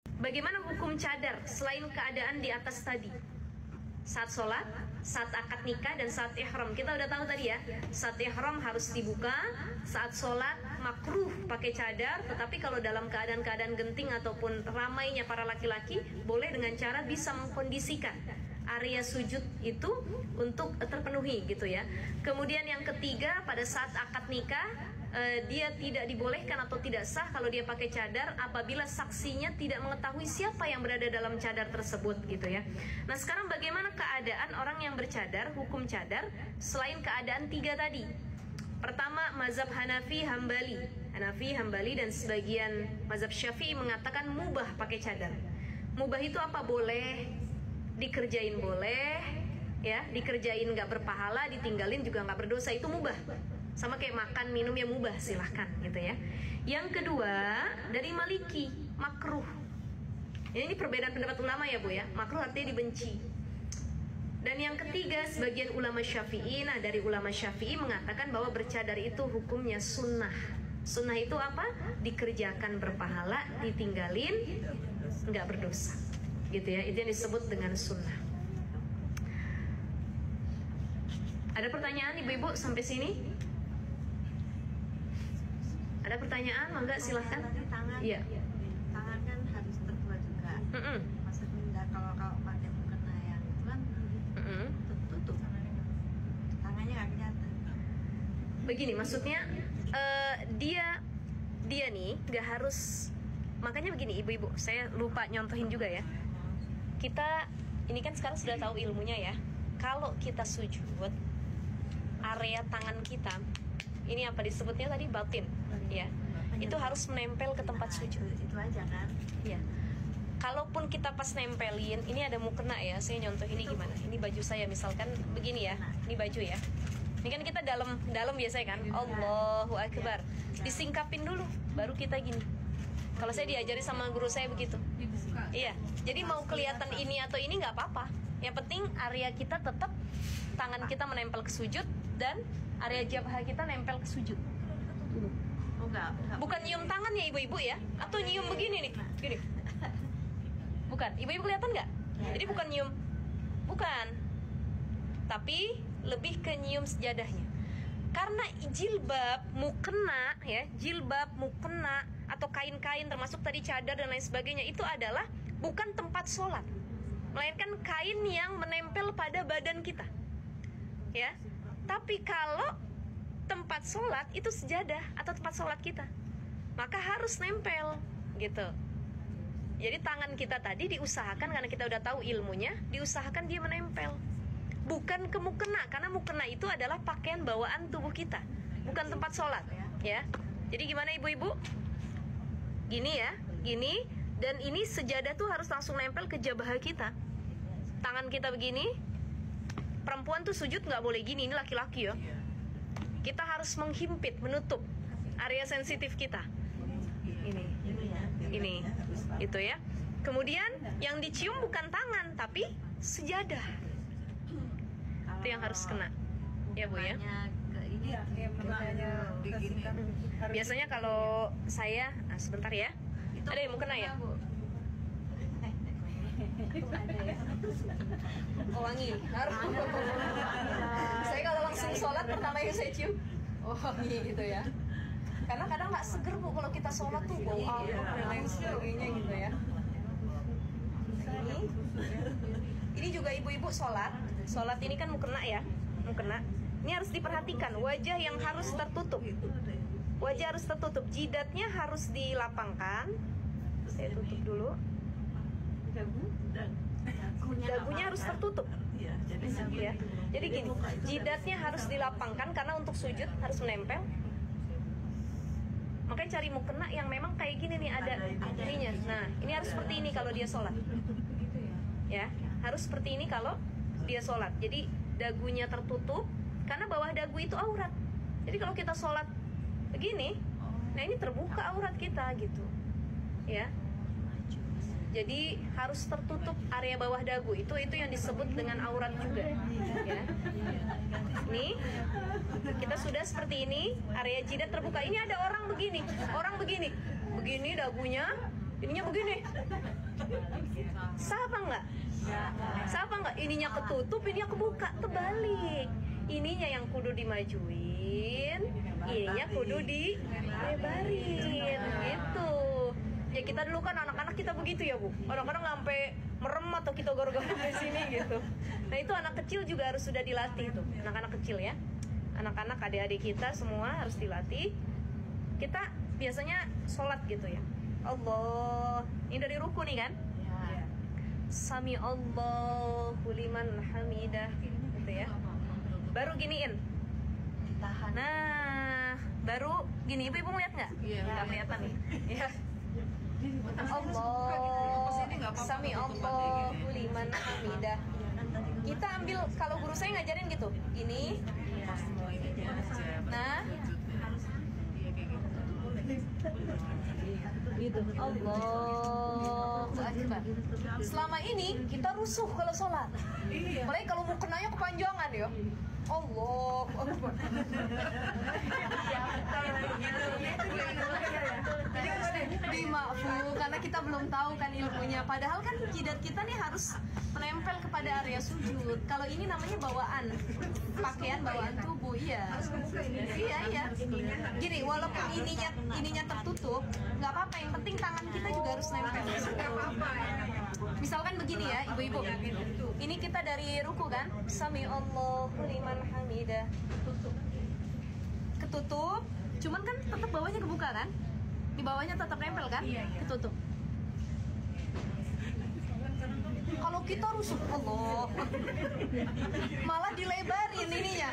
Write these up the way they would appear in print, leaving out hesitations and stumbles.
Bagaimana hukum cadar selain keadaan di atas tadi? Saat sholat, saat akad nikah, dan saat ihram. Kita udah tahu tadi ya, saat ihram harus dibuka, saat sholat makruh pakai cadar. Tetapi kalau dalam keadaan-keadaan genting ataupun ramainya para laki-laki, boleh dengan cara bisa mengkondisikan area sujud itu untuk terpenuhi gitu ya. Kemudian yang ketiga, pada saat akad nikah, dia tidak dibolehkan atau tidak sah kalau dia pakai cadar apabila saksinya tidak mengetahui siapa yang berada dalam cadar tersebut gitu ya. Nah sekarang bagaimana keadaan orang yang bercadar, hukum cadar selain keadaan tiga tadi? Pertama, mazhab Hanafi, Hambali dan sebagian mazhab Syafi'i mengatakan mubah pakai cadar. Mubah itu apa? Boleh, dikerjain boleh, ya, dikerjain nggak berpahala, ditinggalin juga nggak berdosa, itu mubah. Sama kayak makan, minum ya mubah, silahkan gitu ya. Yang kedua, dari Maliki, makruh. Ini perbedaan pendapat ulama ya Bu ya. Makruh artinya dibenci. Dan yang ketiga, sebagian ulama Syafi'i, nah dari ulama Syafi'i mengatakan bahwa bercadar itu hukumnya sunnah. Sunnah itu apa? Dikerjakan berpahala, ditinggalin nggak berdosa. Gitu ya, itu yang disebut dengan sunnah. Ada pertanyaan ibu-ibu sampai sini? Ada pertanyaan? Mangga silahkan. Tangan, iya. Tangan kan harus terbuat juga. Maksudnya kalau pakai mukena yang itu kan tertutup. Tangannya nggak kelihatan. Begini maksudnya, dia nih nggak harus. Makanya begini ibu-ibu, saya lupa nyontohin juga ya. Kita ini kan sekarang sudah tahu ilmunya ya. Kalau kita sujud, area tangan kita ini apa disebutnya tadi, batin ya, itu harus menempel ke tempat sujud. Itu aja kan. Ya. Kalaupun kita pas nempelin, ini ada mukena ya, saya nyontoh ini gimana? Ini baju saya misalkan begini ya, ini baju ya. Ini kan kita dalam biasanya kan, Allahu Akbar. Disingkapin dulu, baru kita gini. Kalau saya diajari sama guru saya begitu. Iya. Jadi mau kelihatan ini atau ini nggak apa-apa. Yang penting area kita tetap, tangan kita menempel ke sujud dan area jabah kita nempel ke sujud. Oh, enggak. Bukan nyium tangan ya ibu-ibu ya, atau nyium begini nih, gini. Bukan, ibu-ibu kelihatan nggak? Jadi bukan nyium, bukan. Tapi lebih ke nyium sejadahnya. Karena jilbab, mukena ya, jilbab, mukena atau kain-kain termasuk tadi cadar dan lain sebagainya itu adalah bukan tempat sholat, melainkan kain yang menempel pada badan kita. Ya. Tapi kalau tempat sholat itu sejadah atau tempat sholat kita, maka harus nempel gitu. Jadi tangan kita tadi diusahakan, karena kita udah tahu ilmunya, diusahakan dia menempel, bukan ke mukena, karena mukena itu adalah pakaian bawaan tubuh kita, bukan tempat sholat ya. Jadi gimana ibu-ibu? Gini ya, gini, dan ini sejadah tuh harus langsung nempel ke jabah kita. Tangan kita begini. Perempuan tuh sujud nggak boleh gini, ini laki-laki ya. Kita harus menghimpit, menutup area sensitif kita. Ini, itu ya. Kemudian yang dicium bukan tangan, tapi sejadah. Itu yang harus kena, ya Bu ya. Biasanya kalau saya, sebentar ya. Ada yang mau kena ya? Oh, wangi. Saya kalau langsung sholat pertama yang saya cium, oh wangi gitu ya. Karena kadang nggak seger Bu kalau kita sholat tuh bau air dan lain sebagainya gitu ya. Ini juga ibu-ibu sholat ini kan mukena ya, mukena. Ini harus diperhatikan, wajah yang harus tertutup. Wajah harus tertutup, jidatnya harus dilapangkan. Saya tutup dulu. Dagunya harus tertutup ya. Jadi gini, jidatnya harus dilapangkan karena untuk sujud harus menempel. Makanya cari mukena yang memang kayak gini nih, ada ininya. Nah ini harus seperti ini kalau dia sholat ya, harus seperti ini kalau dia sholat. Jadi dagunya tertutup, karena bawah dagu itu aurat. Jadi kalau kita sholat begini, nah ini terbuka aurat kita gitu ya. Jadi harus tertutup area bawah dagu, itu yang disebut dengan aurat juga ya. Nih kita sudah seperti ini, area jidat terbuka. Ini ada orang begini dagunya, ininya begini. Sama nggak? Ininya ketutup, ininya kebuka, kebalik. Ininya yang kudu dimajuin, ininya kudu dilebarin, gitu. Ya kita dulu kan anak-anak kita begitu ya Bu. Kadang-kadang sampai merem atau kita gorong-gorong di sini gitu. Nah itu anak kecil juga harus sudah dilatih tuh, anak-anak kecil ya. Anak-anak adik-adik kita semua harus dilatih. Kita biasanya sholat gitu ya. Allah, ini dari ruku nih kan? Ya. Sami Allahu liman hamidah, gitu ya. Baru giniin. Ditahan. Nah, baru gini, ibu lihat nggak? Iya. Nggak kelihatan nih. Ya. Allah, Sami Allahu liman hamidah. Kita ambil, kalau guru saya ngajarin gitu, gini. Nah, gitu. Allah Akbar. Selama ini kita rusuh kalau sholat. Apalagi kalau mau kenanya kepanjangan ya. Allah Akbar. Dimaafkan karena kita belum tahu kan ilmunya. Padahal kan jidat kita nih harus menempel kepada area sujud. Kalau ini namanya bawaan pakaian, bawaan tubuh. Iya. Iya. Gini, walaupun ininya tertutup, nggak apa-apa. Yang penting tangan kita juga harus nempel. Misalkan begini ya, ibu-ibu. Ini kita dari ruku kan? Sami Allahu liman hamidah. Ketutup. Cuman kan tetap bawahnya kebuka kan? Di bawahnya tetap nempel kan? Ketutup. Kalau kita rusuh, Allah, malah dilebarin ininya.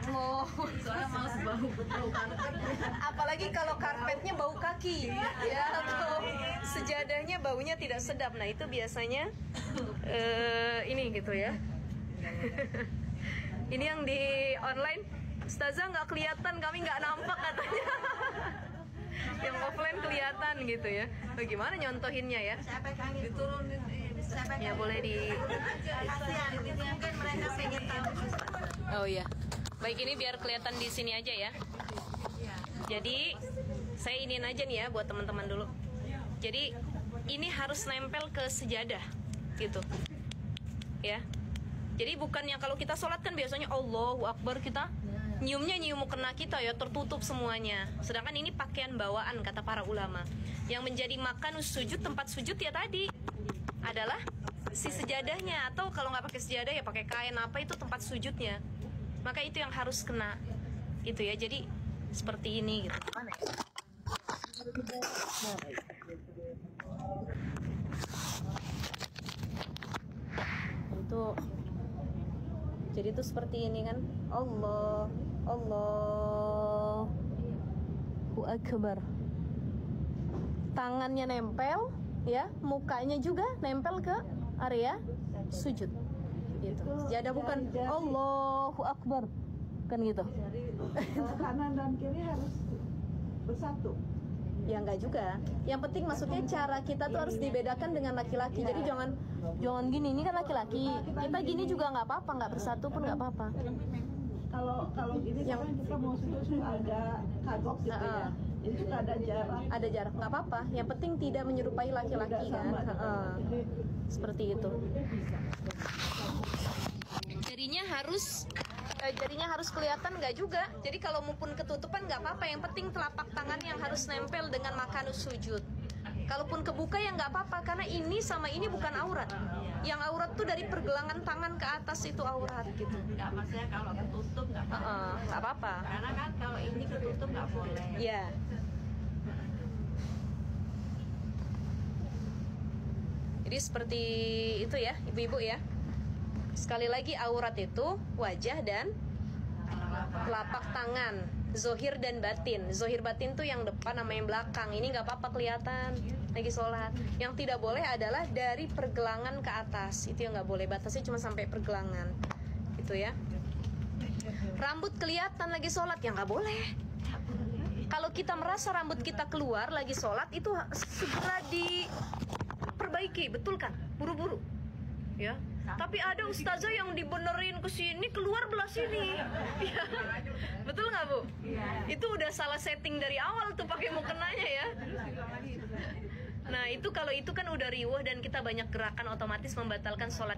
Allah. Soalnya males bau karpet. Apalagi kalau karpetnya bau kaki, ya, atau sejadahnya baunya tidak sedap. Nah itu biasanya ini gitu ya. Ini yang di online, Ustazah nggak kelihatan, kami nggak nampak katanya. Yang offline kelihatan gitu ya. Bagaimana nyontohinnya ya? Saya pegangin diturunin. Ya boleh di. Kasihan, mungkin mereka pengen tahu. Oh iya. Baik, ini biar kelihatan di sini aja ya. Jadi saya iniin aja nih ya buat teman-teman dulu. Jadi ini harus nempel ke sejadah gitu. Ya. Jadi bukannya kalau kita sholat kan biasanya Allahu Akbar, kita nyiumnya nyium kena kita ya, tertutup semuanya. Sedangkan ini pakaian bawaan kata para ulama. Yang menjadi makan sujud, tempat sujud ya tadi adalah si sejadahnya, atau kalau nggak pakai sejadah ya pakai kain apa, itu tempat sujudnya. Maka itu yang harus kena gitu ya. Jadi seperti ini gitu. Itu jadi itu seperti ini kan. Allahu Akbar. Tangannya nempel ya, mukanya juga nempel ke area sujud gitu. Sejadah bukan Allahu Akbar kan gitu. Kanan dan kiri harus bersatu. Ya enggak juga. Yang penting maksudnya cara kita tuh harus dibedakan dengan laki-laki. Jadi jangan gini, ini kan laki-laki. Kita gini juga nggak apa-apa, nggak bersatu pun nggak apa-apa. Kalau gini yang kan kita mau sujud ada kagok gitu ya. Jadi juga ada jarak. Ada jarak, nggak apa-apa. Yang penting tidak menyerupai laki-laki kan. Seperti itu. Jadinya harus kelihatan nggak juga. Jadi kalau maupun ketutupan nggak apa-apa. Yang penting telapak tangan yang harus nempel dengan makanus sujud. Kalaupun kebuka ya nggak apa-apa, karena ini sama ini bukan aurat. Yang aurat tuh dari pergelangan tangan ke atas itu aurat gitu. Nggak, maksudnya kalau ketutup nggak apa-apa. Nggak apa-apa. Karena kan kalau ini ketutup nggak boleh. Iya. Jadi seperti itu ya, ibu-ibu ya. Sekali lagi, aurat itu wajah dan telapak tangan, zohir dan batin. Zohir batin tuh yang depan sama yang belakang. Ini nggak apa-apa kelihatan lagi sholat. Yang tidak boleh adalah dari pergelangan ke atas. Itu yang nggak boleh. Batasnya cuma sampai pergelangan. Itu ya. Rambut kelihatan lagi sholat, ya nggak boleh. Kalau kita merasa rambut kita keluar lagi sholat, itu segera diperbaiki, betul kan? Buru-buru. Ya. Tapi ada ustazah yang dibenerin ke sini, keluar belah sini. Ya. Betul nggak Bu? Itu udah salah setting dari awal tuh pakai mukenanya ya. Nah itu kalau itu kan udah riwah dan kita banyak gerakan, otomatis membatalkan sholat.